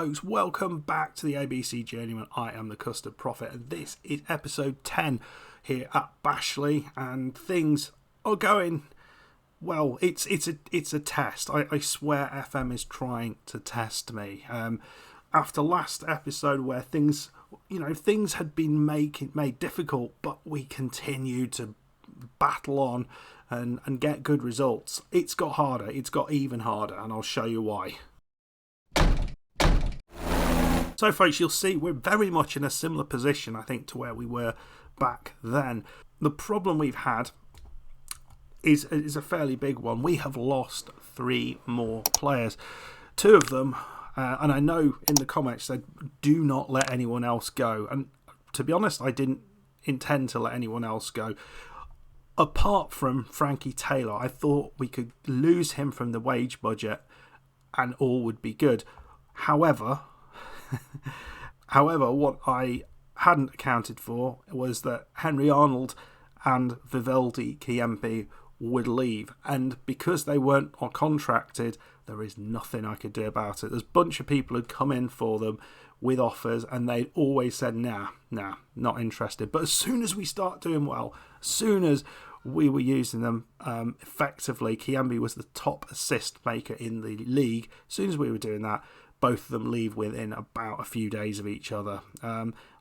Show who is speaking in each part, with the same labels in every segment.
Speaker 1: folks, welcome back to the ABC Journeyman. I am the Custard Prophet, and this is episode 10 here at Bashley, and things are going well. It's a test. I swear FM is trying to test me. After last episode where things had been made difficult, but we continued to battle on and get good results. It's got harder. It's got even harder, and I'll show you why. So folks, you'll see we're very much in a similar position, I think, to where we were back then. The problem we've had is a fairly big one. We have lost 3 more players. 2 of them, and I know in the comments said, do not let anyone else go. And to be honest, I didn't intend to let anyone else go. Apart from Frankie Taylor, I thought we could lose him from the wage budget and all would be good. However, what I hadn't accounted for was that Henry Arnold and Vivaldi Chiempi would leave. And because they weren't contracted, there is nothing I could do about it. There's a bunch of people who'd come in for them with offers and they'd always said, nah, not interested. But as soon as we start doing well, as soon as we were using them effectively, Chiempi was the top assist maker in the league. As soon as we were doing that, both of them leave within about a few days of each other.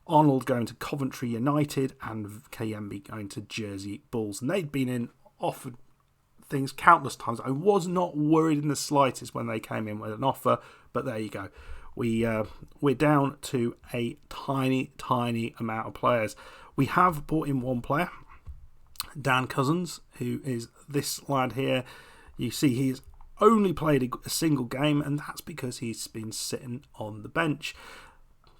Speaker 1: Arnold going to Coventry United and Chiempi going to Jersey Bulls. And they'd been offered things countless times. I was not worried in the slightest when they came in with an offer, but there you go. We're down to a tiny amount of players. We have brought in one player, Dan Cousins, who is this lad here. You see he's only played a single game, and that's because he's been sitting on the bench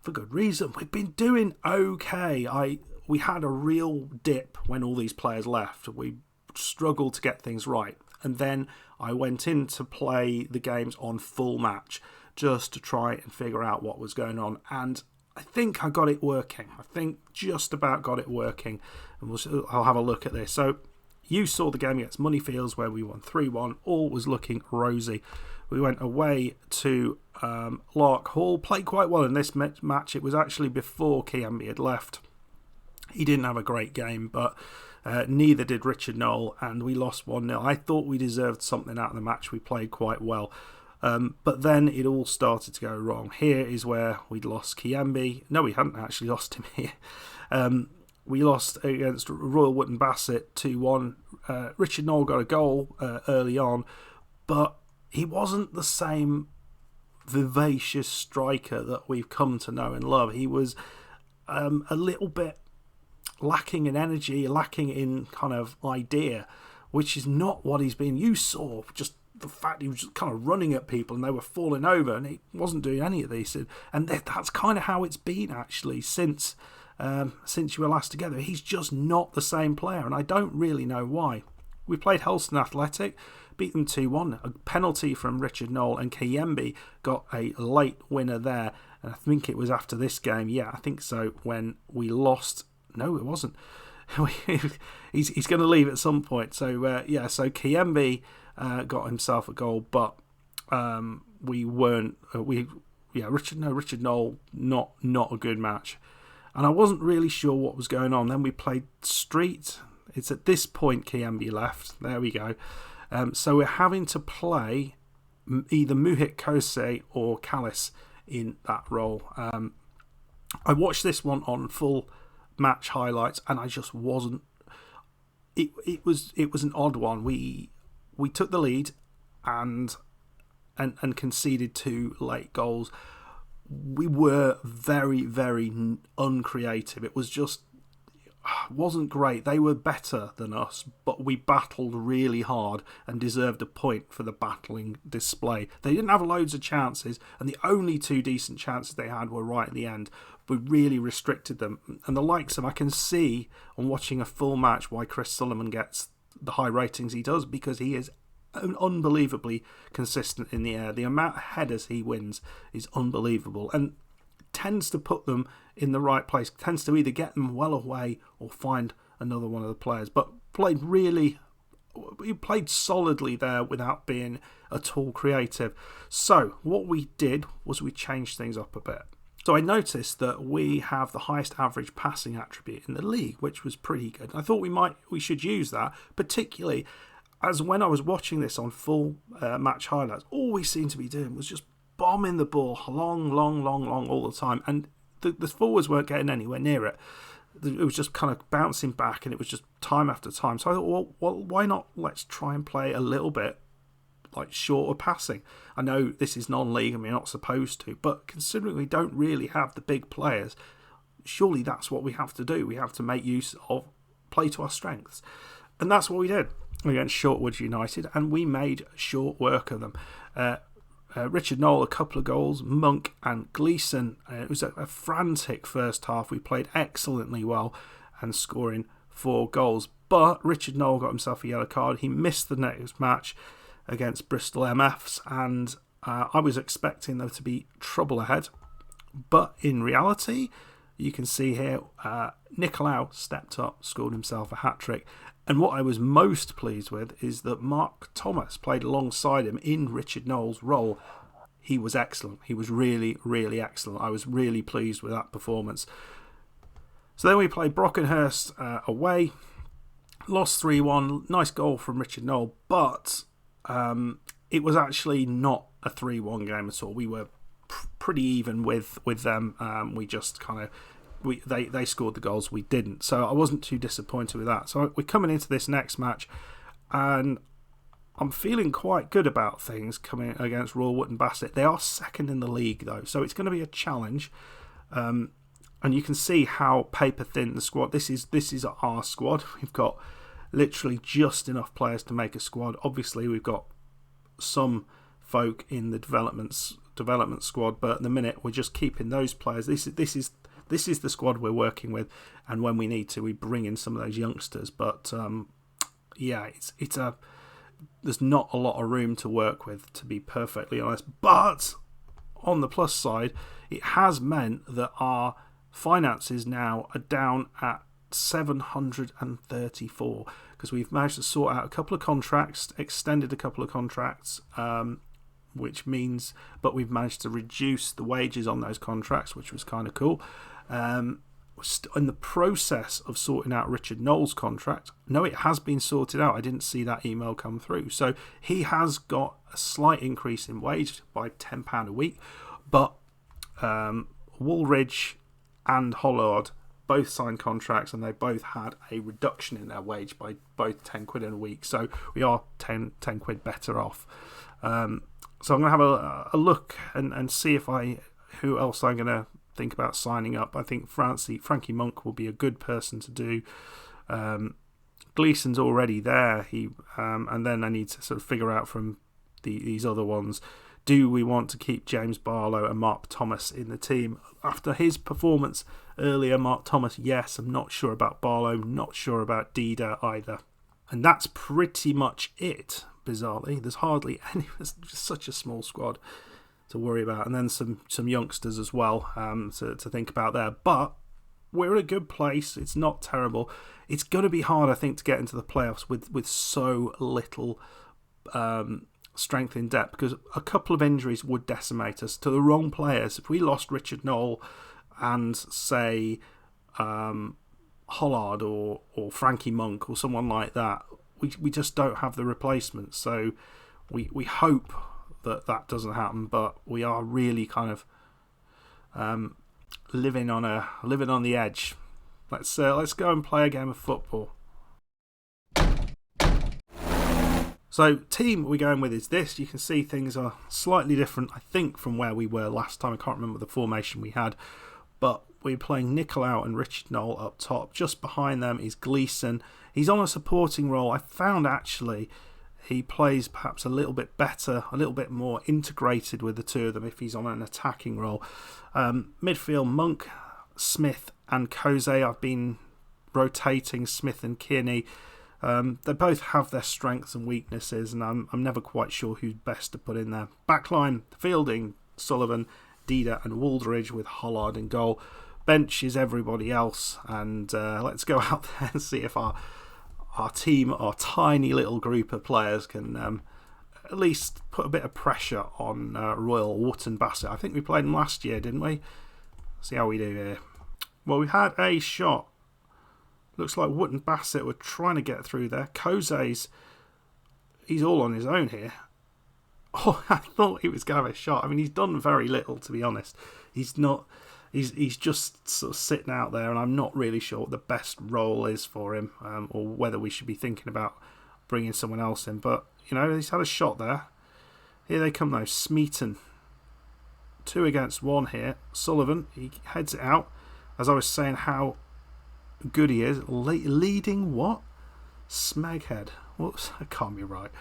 Speaker 1: for good reason. We've been doing okay. We had a real dip when all these players left. We struggled to get things right, and then I went in to play the games on full match just to try and figure out what was going on, and I think I got it working. I think just about got it working, and I'll have a look at this. So you saw the game against Moneyfields where we won 3-1. All was looking rosy. We went away to Lark Hall, played quite well in this match. It was actually before Chiempi had left. He didn't have a great game, but neither did Richard Knoll, and we lost 1-0. I thought we deserved something out of the match. We played quite well. But then it all started to go wrong. Here is where we'd lost Chiempi. No, we hadn't actually lost him here. We lost against Royal Wotton Bassett 2-1. Richard Knoll got a goal early on, but he wasn't the same vivacious striker that we've come to know and love. He was a little bit lacking in energy, lacking in kind of idea, which is not what he's been. You saw just the fact he was just kind of running at people and they were falling over, and he wasn't doing any of these. And that's kind of how it's been actually since you were last together. He's just not the same player, and I don't really know why. We played Helston Athletic, beat them 2-1, a penalty from Richard Knoll, and Chiempi got a late winner there. And I think it was after this game, I think so, when we lost. No, it wasn't. He's going to leave at some point. So so Chiempi got himself a goal, but we weren't. Richard Knoll, not a good match. And I wasn't really sure what was going on. Then we played Street. It's at this point Chiempi left. There we go. So we're having to play either Muhit Kose or Callis in that role. I watched this one on full match highlights, and I just wasn't. It was an odd one. We took the lead and conceded 2 late goals. We were very uncreative. It was just wasn't great. They were better than us, but we battled really hard and deserved a point for the battling display. They didn't have loads of chances, and the only 2 decent chances they had were right at the end. We really restricted them, and the likes of, I can see on watching a full match why Chris Sullivan gets the high ratings he does, because he is unbelievably consistent in the air. The amount of headers he wins is unbelievable, and tends to put them in the right place, tends to either get them well away or find another one of the players. But played really we played solidly there without being at all creative. So what we did was we changed things up a bit. So I noticed that we have the highest average passing attribute in the league, which was pretty good. I thought we should use that, particularly as when I was watching this on full match highlights, all we seemed to be doing was just bombing the ball long all the time, and the forwards weren't getting anywhere near it. It was just kind of bouncing back, and it was just time after time. So I thought, well, why not? Let's try and play a little bit like shorter passing. I know this is non-league and we're not supposed to, but considering we don't really have the big players, surely that's what we have to do. We have to make use of play to our strengths, and that's what we did against Shortwood United, and we made short work of them. Richard Knoll, a couple of goals, Monk and Gleeson. It was a frantic first half. We played excellently well and scoring 4 goals, but Richard Knoll got himself a yellow card. He missed the next match against Bristol MFs, and I was expecting there to be trouble ahead, but in reality, you can see here, Nicolau stepped up, scored himself a hat-trick, and what I was most pleased with is that Mark Thomas played alongside him in Richard Knoll's role. He was excellent. He was really, really excellent. I was really pleased with that performance. So then we played Brockenhurst away, lost 3-1, nice goal from Richard Knoll, but it was actually not a 3-1 game at all. We were pretty even with them. We just kind of they scored the goals, we didn't. So I wasn't too disappointed with that. So we're coming into this next match, and I'm feeling quite good about things coming against Royal Wotton Bassett. They are second in the league though, so it's going to be a challenge. And you can see how paper thin the squad. This is our squad. We've got literally just enough players to make a squad. Obviously, we've got some folk in the development squad, but at the minute we're just keeping those players. This is the squad we're working with, and when we need to, we bring in some of those youngsters. But there's not a lot of room to work with, to be perfectly honest. But on the plus side, it has meant that our finances now are down at 734 because we've managed to sort out a couple of contracts, extended a couple of contracts, which means, but we've managed to reduce the wages on those contracts, which was kind of cool. We're in the process of sorting out Richard Knoll's contract. No, it has been sorted out. I didn't see that email come through. So he has got a slight increase in wage by £10 a week, but Woolridge and Hollard both signed contracts, and they both had a reduction in their wage by both 10 quid in a week. So we are 10 quid better off. So I'm going to have a look and see who else I'm going to think about signing up. I think Frankie Monk will be a good person to do. Gleeson's already there. And then I need to sort of figure out from these other ones, do we want to keep James Barlow and Mark Thomas in the team? After his performance earlier, Mark Thomas, yes. I'm not sure about Barlow, not sure about Dida either. And that's pretty much it, bizarrely. There's hardly any, it's just such a small squad to worry about. And then some youngsters as well to think about there. But we're in a good place. It's not terrible. It's going to be hard, I think, to get into the playoffs with so little strength in depth, because a couple of injuries would decimate us to the wrong players. If we lost Richard Knoll and, say, Hollard or Frankie Monk or someone like that, we just don't have the replacements. So we hope that doesn't happen, but we are really kind of living on the edge. Let's go and play a game of football. So team we're going with is this. You can see things are slightly different, I think, from where we were last time. I can't remember the formation we had, but we're playing Nicolau and Richard Knoll up top. Just behind them is Gleeson. He's on a supporting role. I found actually he plays perhaps a little bit better, a little bit more integrated with the two of them if he's on an attacking role. Midfield, Monk, Smith and Kose. I've been rotating Smith and Kearney. They both have their strengths and weaknesses, and I'm never quite sure who's best to put in there. Backline, Fielding, Sullivan, Dida and Wooldridge with Hollard in goal. Bench is everybody else, and let's go out there and see if our our team, our tiny little group of players, can at least put a bit of pressure on Royal Wotton Bassett. I think we played them last year, didn't we? See how we do here. Well, we had a shot. Looks like Wotton Bassett were trying to get through there. Koze's, he's all on his own here. Oh, I thought he was going to have a shot. I mean, he's done very little, to be honest. He's not. He's just sort of sitting out there, and I'm not really sure what the best role is for him, or whether we should be thinking about bringing someone else in. But, you know, he's had a shot there. Here they come, though. Smeaton. 2 against 1 here. Sullivan, he heads it out. As I was saying, how good he is. Leading what? Smeghead. Whoops, that can't be right.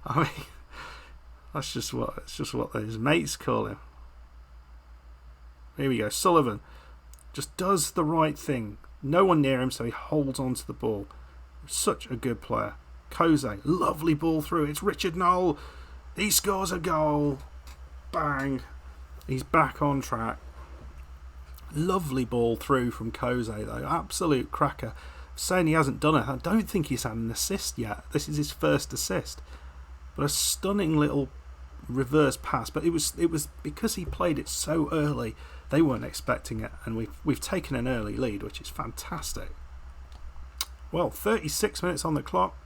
Speaker 1: I mean, it's just what his mates call him. Here we go. Sullivan just does the right thing. No one near him, so he holds on to the ball. Such a good player. Koze, lovely ball through. It's Richard Knoll. He scores a goal. Bang. He's back on track. Lovely ball through from Koze, though. Absolute cracker. Saying he hasn't done it. I don't think he's had an assist yet. This is his first assist. But a stunning little reverse pass. But it was because he played it so early. They weren't expecting it, and we've taken an early lead, which is fantastic. Well, 36 minutes on the clock.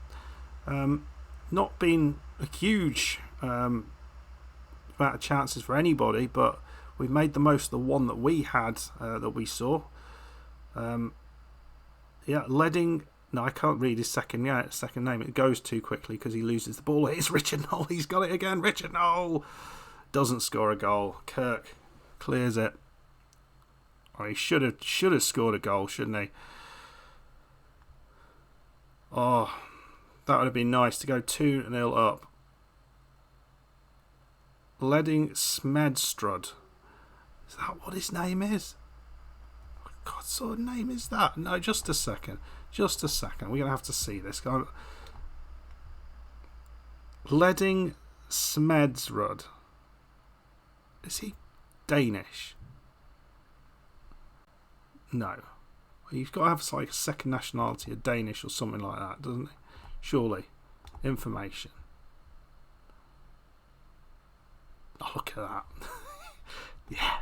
Speaker 1: Not been a huge amount of chances for anybody, but we've made the most of the one that we had, that we saw. Ledding. No, I can't read his second name. It goes too quickly because he loses the ball. It's Richard Knoll. He's got it again. Richard Knoll doesn't score a goal. Kirk clears it. Oh, he should have scored a goal, shouldn't he? Oh, that would have been nice to go 2-0 up. Ledding Smedstrud. Is that what his name is? What God sort of name is that? No, just a second. We're going to have to see this guy. Ledding Smedstrud. Is he Danish? No. He's got to have like a second nationality, a Danish or something like that, doesn't he? Surely. Information. Oh, look at that. Yeah.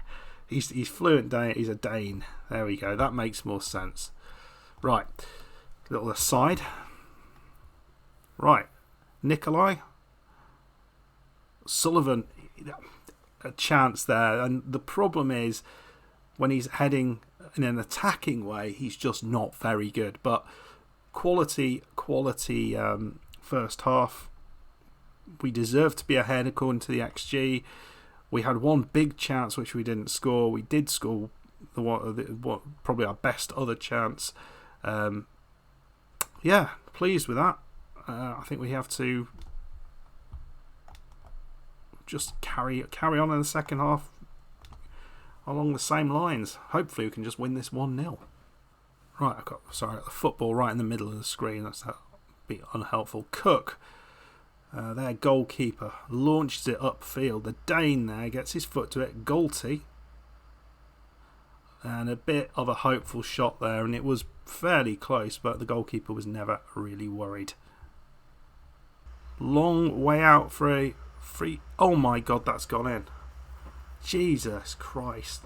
Speaker 1: He's fluent Dane. He's a Dane. There we go. That makes more sense. Right. Little aside. Right. Nikolai. Sullivan. A chance there. And the problem is, when he's heading in an attacking way, he's just not very good. But quality first half. We deserve to be ahead according to the XG. We had one big chance which we didn't score. We did score what probably our best other chance. Pleased with that. I think we have to just carry on in the second half along the same lines. Hopefully we can just win this 1-0. Right, I've got the football right in the middle of the screen. That's a bit unhelpful. Cook, their goalkeeper, launches it upfield. The Dane there gets his foot to it. Galty. And a bit of a hopeful shot there, and it was fairly close, but the goalkeeper was never really worried. Long way out for a free. Oh my God, that's gone in. Jesus Christ.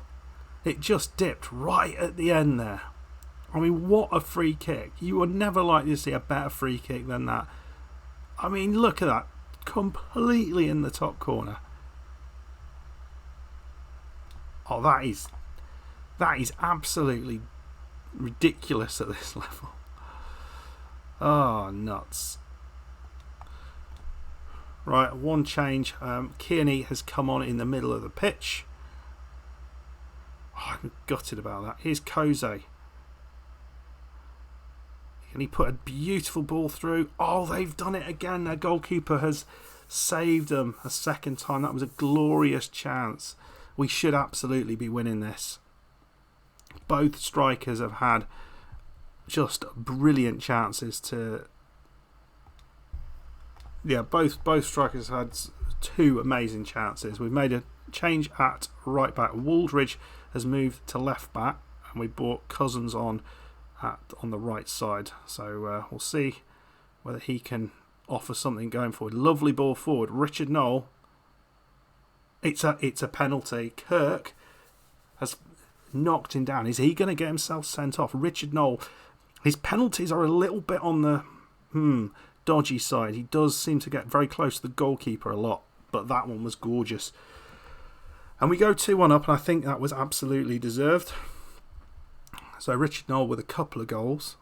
Speaker 1: It just dipped right at the end there. I mean, what a free kick. You would never likely to see a better free kick than that. I mean, look at that. Completely in the top corner. Oh, that is absolutely ridiculous at this level. Oh, nuts. Right, one change. Kearney has come on in the middle of the pitch. Oh, I'm gutted about that. Here's Koze. And he put a beautiful ball through. Oh, they've done it again. Their goalkeeper has saved them a second time. That was a glorious chance. We should absolutely be winning this. Both strikers have had just brilliant chances to... Yeah, both strikers had 2 amazing chances. We've made a change at right back. Waldridge has moved to left back, and we brought Cousins on on the right side. So we'll see whether he can offer something going forward. Lovely ball forward. Richard Knoll. It's a penalty. Kirk has knocked him down. Is he going to get himself sent off? Richard Knoll, his penalties are a little bit on the dodgy side. He does seem to get very close to the goalkeeper a lot, but that one was gorgeous. And we go 2-1 up, and I think that was absolutely deserved. So Richard Knoll with a couple of goals.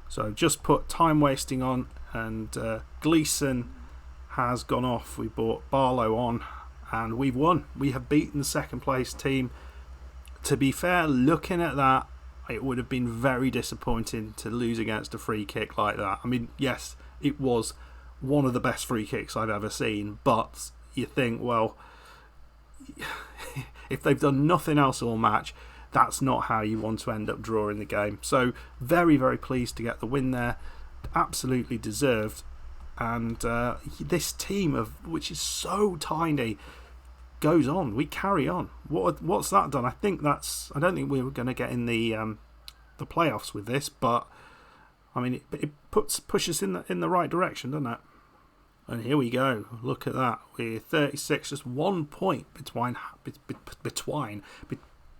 Speaker 1: So just put time wasting on, and Gleeson has gone off. We brought Barlow on, and we've won. We have beaten the second place team. To be fair, looking at that, it would have been very disappointing to lose against a free kick like that. I mean, yes, it was one of the best free kicks I've ever seen, but you think, well, if they've done nothing else all match, that's not how you want to end up drawing the game. So very, very pleased to get the win there. Absolutely deserved. And this team, which is so tiny, goes on. We carry on. What's that done? I don't think we were going to get in the playoffs with this, but I mean it pushes in the right direction, doesn't it? And here we go. Look at that. We're 36, just 1 point behind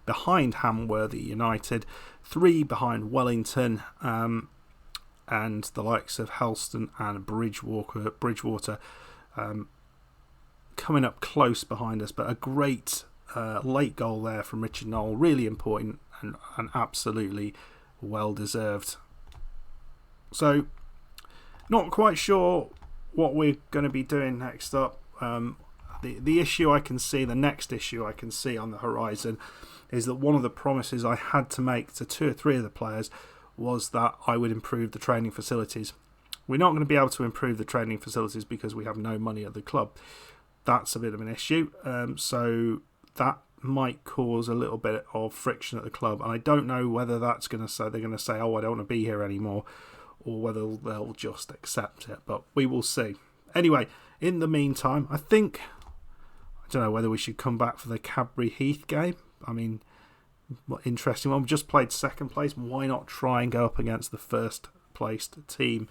Speaker 1: Hamworthy United, 3 behind Wellington, and the likes of Helston and Bridgewater coming up close behind us. But a great late goal there from Richard Knoll, really important and absolutely well deserved. So, not quite sure what we're going to be doing next up. The issue I can see, the next issue I can see on the horizon, is that one of the promises I had to make to 2 or 3 of the players was that I would improve the training facilities. We're not going to be able to improve the training facilities because we have no money at the club. That's a bit of an issue. So that might cause a little bit of friction at the club. And I don't know whether that's going to say they're going to say, oh, I don't want to be here anymore, or whether they'll just accept it. But we will see. Anyway, in the meantime, I don't know whether we should come back for the Cadbury Heath game. I mean, what interesting one. We've just played second place. Why not try and go up against the first placed team?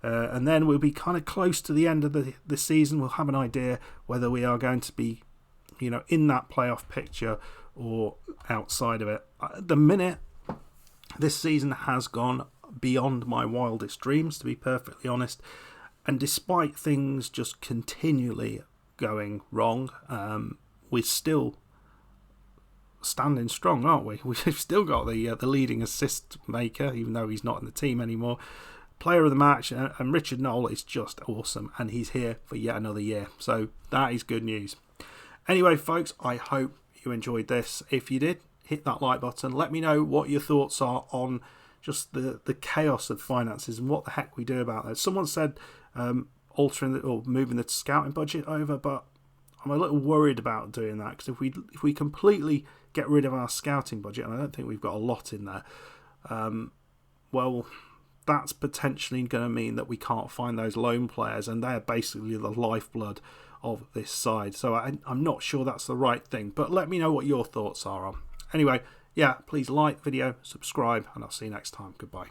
Speaker 1: And then we'll be kind of close to the end of the season. We'll have an idea whether we are going to be, in that playoff picture or outside of it. At the minute, this season has gone beyond my wildest dreams, to be perfectly honest. And despite things just continually going wrong, we're still standing strong, aren't we? We've still got the leading assist maker, even though he's not in the team anymore. Player of the match, and Richard Knoll is just awesome, and he's here for yet another year. So that is good news. Anyway, folks, I hope you enjoyed this. If you did, hit that like button. Let me know what your thoughts are on just the chaos of finances and what the heck we do about that. Someone said altering or moving the scouting budget over, but I'm a little worried about doing that, because if we completely get rid of our scouting budget, and I don't think we've got a lot in there, well, that's potentially going to mean that we can't find those loan players, and they're basically the lifeblood of this side. So I'm not sure that's the right thing, but let me know what your thoughts are on. Anyway, yeah, please like the video, subscribe, and I'll see you next time. Goodbye.